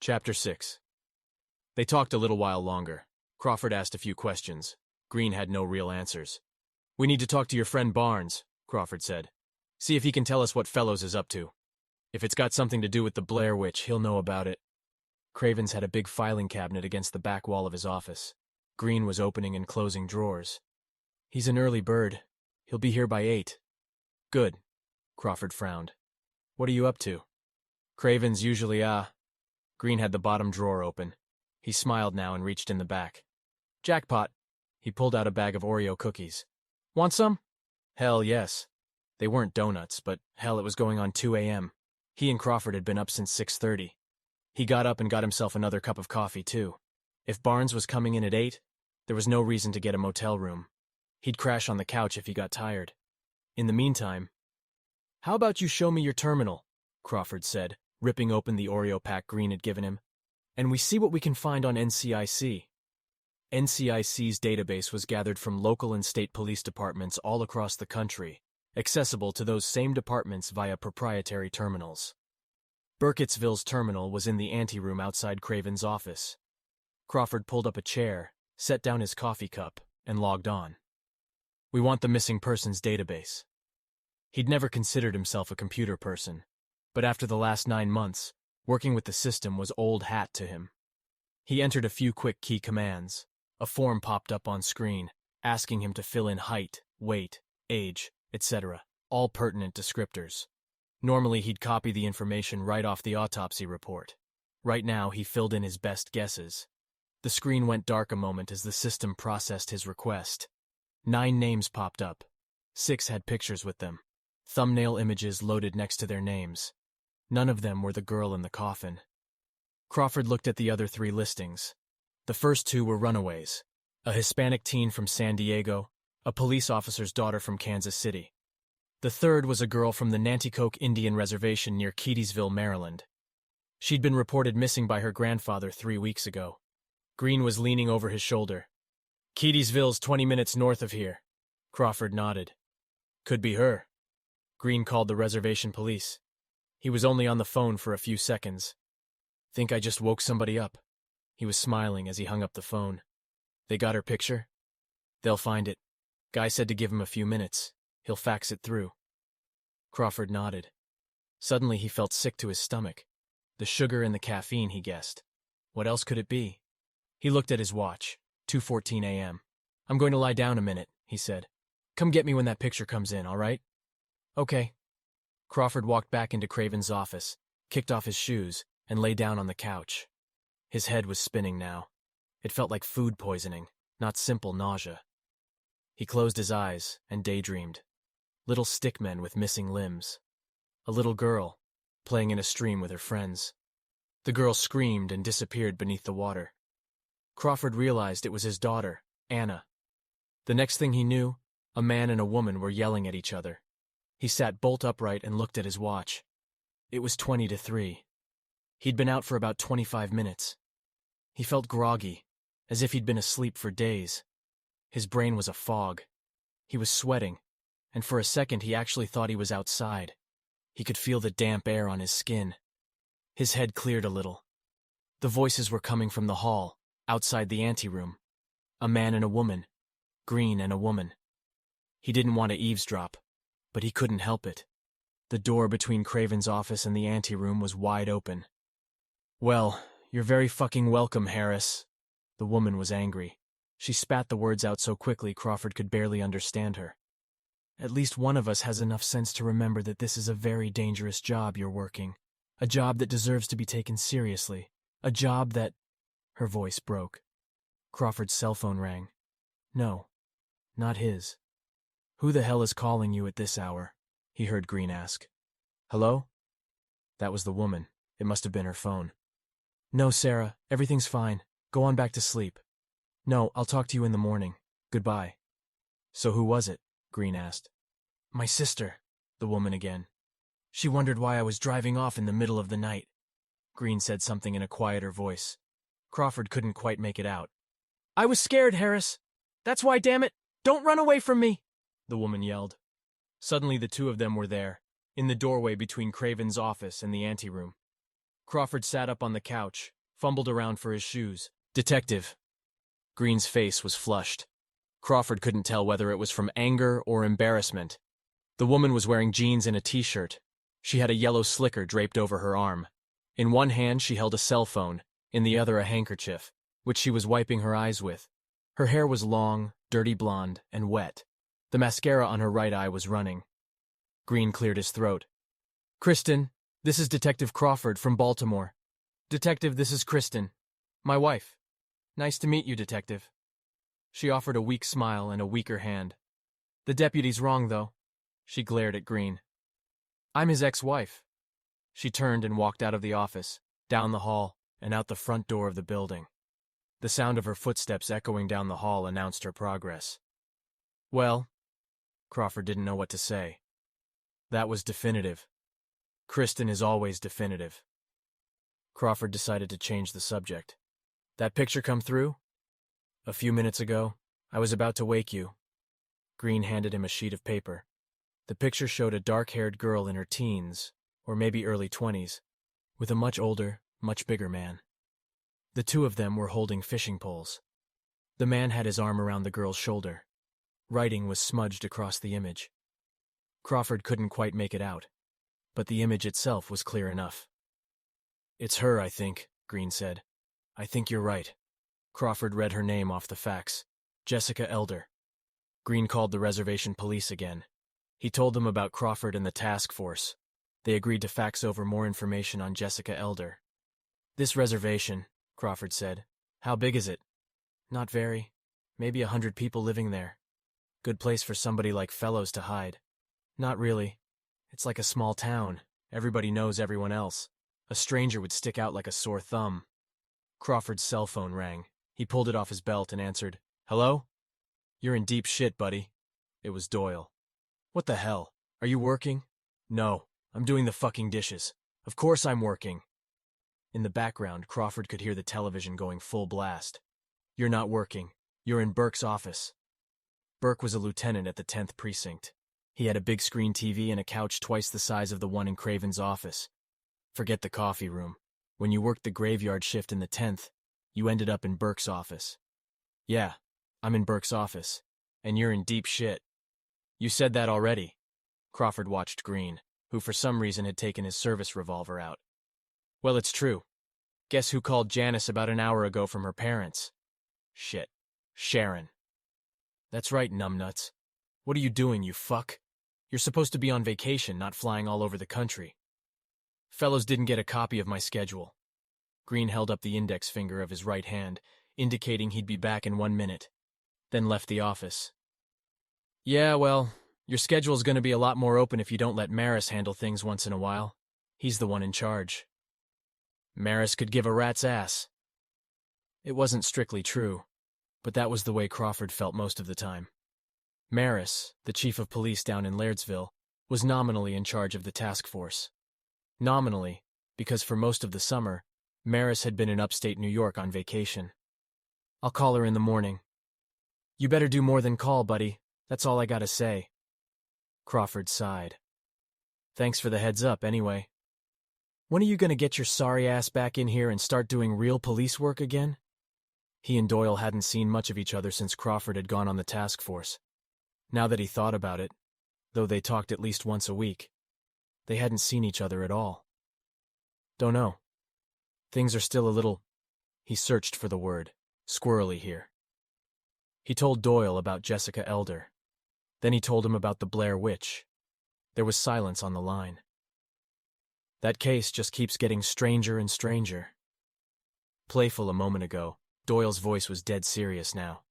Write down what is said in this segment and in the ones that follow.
Chapter 6. They talked a little while longer. Crawford asked a few questions. Green had no real answers. "We need to talk to your friend Barnes," Crawford said. "See if he can tell us what Fellows is up to. If it's got something to do with the Blair witch, he'll know about it." Cravens had a big filing cabinet against the back wall of his office. Green was opening and closing drawers. "He's an early bird. He'll be here by 8. "Good." Crawford frowned. "What are you up to?" "Cravens usually, Green had the bottom drawer open. He smiled now and reached in the back. "Jackpot." He pulled out a bag of Oreo cookies. "Want some?" Hell, yes. They weren't donuts, but hell, it was going on 2 a.m. He and Crawford had been up since 6:30. He got up and got himself another cup of coffee, too. If Barnes was coming in at 8, there was no reason to get a motel room. He'd crash on the couch if he got tired. In the meantime, "How about you show me your terminal?" Crawford said, ripping open the Oreo pack Green had given him. "And we see what we can find on NCIC. NCIC's database was gathered from local and state police departments all across the country, accessible to those same departments via proprietary terminals. Burkittsville's terminal was in the anteroom outside Craven's office. Crawford pulled up a chair, set down his coffee cup, and logged on. "We want the missing persons database." He'd never considered himself a computer person, but after the last 9 months, working with the system was old hat to him. He entered a few quick key commands. A form popped up on screen, asking him to fill in height, weight, age, etc., all pertinent descriptors. Normally he'd copy the information right off the autopsy report. Right now he filled in his best guesses. The screen went dark a moment as the system processed his request. 9 names popped up. 6 had pictures with them. Thumbnail images loaded next to their names. None of them were the girl in the coffin. Crawford looked at the other 3 listings. The first 2 were runaways: a Hispanic teen from San Diego, a police officer's daughter from Kansas City. The third was a girl from the Nanticoke Indian Reservation near Keedysville, Maryland. She'd been reported missing by her grandfather 3 weeks ago. Green was leaning over his shoulder. "Keedysville's 20 minutes north of here." Crawford nodded. "Could be her." Green called the reservation police. He was only on the phone for a few seconds. "Think I just woke somebody up." He was smiling as he hung up the phone. "They got her picture?" "They'll find it. Guy said to give him a few minutes. He'll fax it through." Crawford nodded. Suddenly he felt sick to his stomach. The sugar and the caffeine, he guessed. What else could it be? He looked at his watch. 2:14 a.m. "I'm going to lie down a minute," he said. "Come get me when that picture comes in, all right?" "Okay." Crawford walked back into Craven's office, kicked off his shoes, and lay down on the couch. His head was spinning now. It felt like food poisoning, not simple nausea. He closed his eyes and daydreamed. Little stickmen with missing limbs. A little girl, playing in a stream with her friends. The girl screamed and disappeared beneath the water. Crawford realized it was his daughter, Anna. The next thing he knew, a man and a woman were yelling at each other. He sat bolt upright and looked at his watch. It was 20 to 3. He'd been out for about 25 minutes. He felt groggy, as if he'd been asleep for days. His brain was a fog. He was sweating, and for a second he actually thought he was outside. He could feel the damp air on his skin. His head cleared a little. The voices were coming from the hall, outside the anteroom. A man and a woman. Green and a woman. He didn't want to eavesdrop, but he couldn't help it. The door between Craven's office and the anteroom was wide open. "Well, you're very fucking welcome, Harris." The woman was angry. She spat the words out so quickly Crawford could barely understand her. "At least one of us has enough sense to remember that this is a very dangerous job you're working. A job that deserves to be taken seriously. A job that—" Her voice broke. Crawford's cell phone rang. No, not his. "Who the hell is calling you at this hour?" he heard Green ask. "Hello?" That was the woman. It must have been her phone. "No, Sarah, everything's fine. Go on back to sleep." "No, I'll talk to you in the morning. Goodbye." "So who was it?" Green asked. "My sister," the woman again. "She wondered why I was driving off in the middle of the night." Green said something in a quieter voice. Crawford couldn't quite make it out. "I was scared, Harris. That's why, damn it, don't run away from me," the woman yelled. Suddenly the two of them were there, in the doorway between Craven's office and the anteroom. Crawford sat up on the couch, fumbled around for his shoes. Detective. Green's face was flushed. Crawford couldn't tell whether it was from anger or embarrassment. The woman was wearing jeans and a t-shirt. She had a yellow slicker draped over her arm. In one hand she held a cell phone, in the other a handkerchief, which she was wiping her eyes with. Her hair was long, dirty blonde, and wet. The mascara on her right eye was running. Green cleared his throat. Kristen, this is Detective Crawford from Baltimore. Detective, this is Kristen. My wife. Nice to meet you, Detective. She offered a weak smile and a weaker hand. The deputy's wrong, though. She glared at Green. I'm his ex-wife. She turned and walked out of the office, down the hall, and out the front door of the building. The sound of her footsteps echoing down the hall announced her progress. Well, Crawford didn't know what to say. That was definitive. Kristen is always definitive. Crawford decided to change the subject. That picture come through? A few minutes ago, I was about to wake you. Green handed him a sheet of paper. The picture showed a dark-haired girl in her teens, or maybe early 20s, with a much older, much bigger man. The two of them were holding fishing poles. The man had his arm around the girl's shoulder. Writing was smudged across the image. Crawford couldn't quite make it out, but the image itself was clear enough. It's her, I think, Green said. I think you're right. Crawford read her name off the fax. Jessica Elder. Green called the reservation police again. He told them about Crawford and the task force. They agreed to fax over more information on Jessica Elder. This reservation, Crawford said. How big is it? Not very. Maybe 100 people living there. Good place for somebody like Fellows to hide. Not really. It's like a small town. Everybody knows everyone else. A stranger would stick out like a sore thumb. Crawford's cell phone rang. He pulled it off his belt and answered, Hello? You're in deep shit, buddy. It was Doyle. What the hell? Are you working? No, I'm doing the fucking dishes. Of course I'm working. In the background, Crawford could hear the television going full blast. You're not working. You're in Burke's office. Burke was a lieutenant at the 10th Precinct. He had a big screen TV and a couch twice the size of the one in Craven's office. Forget the coffee room. When you worked the graveyard shift in the 10th, you ended up in Burke's office. Yeah, I'm in Burke's office. And you're in deep shit. You said that already. Crawford watched Green, who for some reason had taken his service revolver out. Well, it's true. Guess who called Janice about an hour ago from her parents? Shit. Sharon. That's right, numbnuts. What are you doing, you fuck? You're supposed to be on vacation, not flying all over the country. Fellows didn't get a copy of my schedule. Green held up the index finger of his right hand, indicating he'd be back in 1 minute, then left the office. Yeah, well, your schedule's going to be a lot more open if you don't let Maris handle things once in a while. He's the one in charge. Maris could give a rat's ass. It wasn't strictly true, but that was the way Crawford felt most of the time. Maris, the chief of police down in Lairdsville, was nominally in charge of the task force. Nominally, because for most of the summer, Maris had been in upstate New York on vacation. I'll call her in the morning. You better do more than call, buddy. That's all I gotta say. Crawford sighed. Thanks for the heads up, anyway. When are you gonna get your sorry ass back in here and start doing real police work again? He and Doyle hadn't seen much of each other since Crawford had gone on the task force. Now that he thought about it, though they talked at least once a week, they hadn't seen each other at all. Don't know. Things are still a little... He searched for the word. Squirrely here. He told Doyle about Jessica Elder. Then he told him about the Blair witch. There was silence on the line. That case just keeps getting stranger and stranger. Playful a moment ago, Doyle's voice was dead serious now.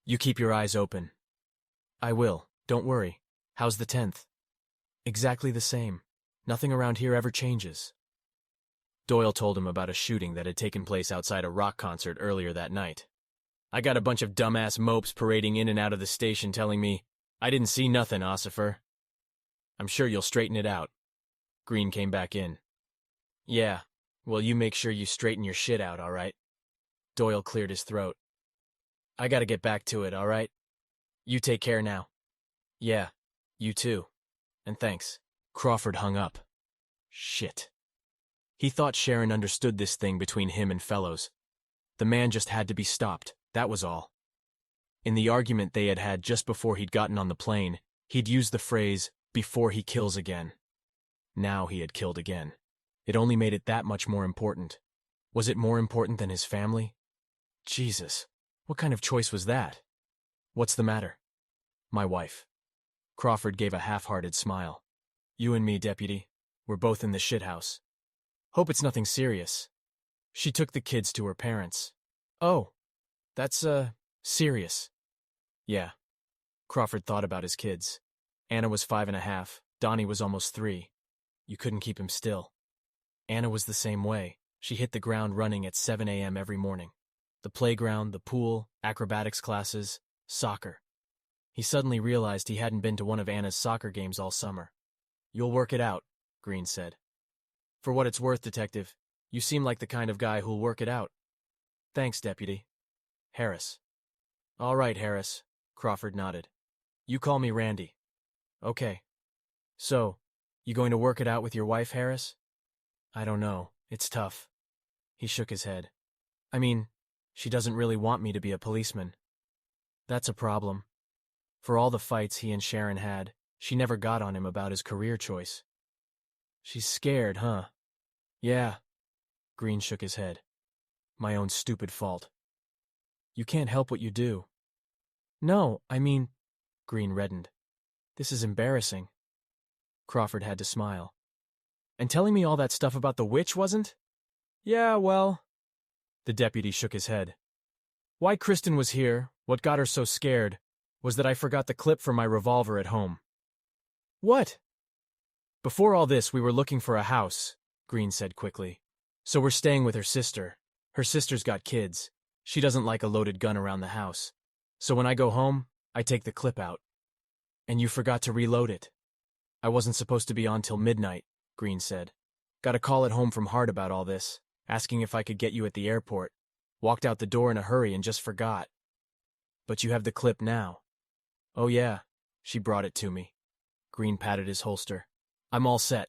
You keep your eyes open. I will. Don't worry. How's the 10th? Exactly the same. Nothing around here ever changes. Doyle told him about a shooting that had taken place outside a rock concert earlier that night. I got a bunch of dumbass mopes parading in and out of the station telling me, I didn't see nothing, Ossifer. I'm sure you'll straighten it out. Green came back in. Yeah, well, you make sure you straighten your shit out, all right? Doyle cleared his throat. I gotta get back to it, all right? You take care now. Yeah, you too. And thanks. Crawford hung up. Shit. He thought Sharon understood this thing between him and Fellows. The man just had to be stopped, that was all. In the argument they had had just before he'd gotten on the plane, he'd used the phrase, "before he kills again." Now he had killed again. It only made it that much more important. Was it more important than his family? Jesus, what kind of choice was that? What's the matter? My wife. Crawford gave a half-hearted smile. You and me, deputy. We're both in the shithouse. Hope it's nothing serious. She took the kids to her parents. Oh, that's, serious. Yeah. Crawford thought about his kids. Anna was 5.5, Donnie was almost 3. You couldn't keep him still. Anna was the same way. She hit the ground running at 7 a.m. every morning. The playground, the pool, acrobatics classes, soccer. He suddenly realized he hadn't been to one of Anna's soccer games all summer. You'll work it out, Green said. For what it's worth, Detective, you seem like the kind of guy who'll work it out. Thanks, Deputy. Harris. All right, Harris, Crawford nodded. You call me Randy. Okay. So, you going to work it out with your wife, Harris? I don't know. It's tough. He shook his head. I mean, she doesn't really want me to be a policeman. That's a problem. For all the fights he and Sharon had, she never got on him about his career choice. She's scared, huh? Yeah. Green shook his head. My own stupid fault. You can't help what you do. No, I mean, Green reddened. This is embarrassing. Crawford had to smile. And telling me all that stuff about the witch wasn't? Yeah, well... The deputy shook his head. Why Kristen was here, what got her so scared, was that I forgot the clip from my revolver at home. What? Before all this, we were looking for a house, Green said quickly. So we're staying with her sister. Her sister's got kids. She doesn't like a loaded gun around the house. So when I go home, I take the clip out. And you forgot to reload it. I wasn't supposed to be on till midnight, Green said. Got a call at home from Hart about all this, asking if I could get you at the airport. Walked out the door in a hurry and just forgot. But you have the clip now. Oh yeah, she brought it to me. Green patted his holster. I'm all set.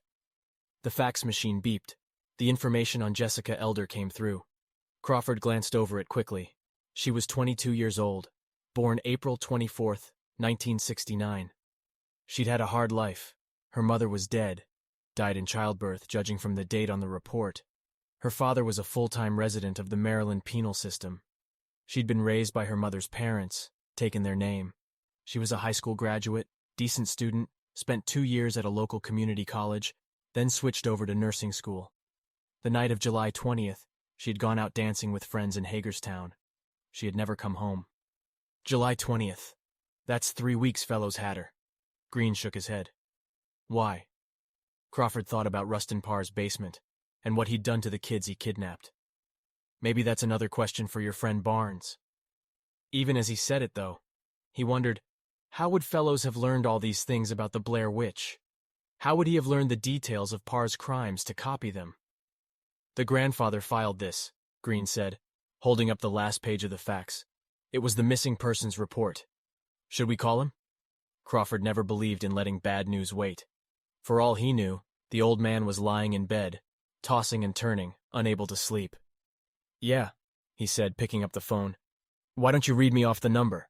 The fax machine beeped. The information on Jessica Elder came through. Crawford glanced over it quickly. She was 22 years old, born April 24th, 1969. She'd had a hard life. Her mother was dead, died in childbirth, judging from the date on the report. Her father was a full-time resident of the Maryland penal system. She'd been raised by her mother's parents, taken their name. She was a high school graduate, decent student, spent 2 years at a local community college, then switched over to nursing school. The night of July 20th, she had gone out dancing with friends in Hagerstown. She had never come home. July 20th. That's 3 weeks Fellows had her. Green shook his head. Why? Crawford thought about Rustin Parr's basement, and what he'd done to the kids he kidnapped. Maybe that's another question for your friend Barnes. Even as he said it, though, he wondered, how would Fellows have learned all these things about the Blair witch? How would he have learned the details of Parr's crimes to copy them? The grandfather filed this, Green said, holding up the last page of the fax. It was the missing persons report. Should we call him? Crawford never believed in letting bad news wait. For all he knew, the old man was lying in bed, tossing and turning, unable to sleep. Yeah, he said, picking up the phone. Why don't you read me off the number?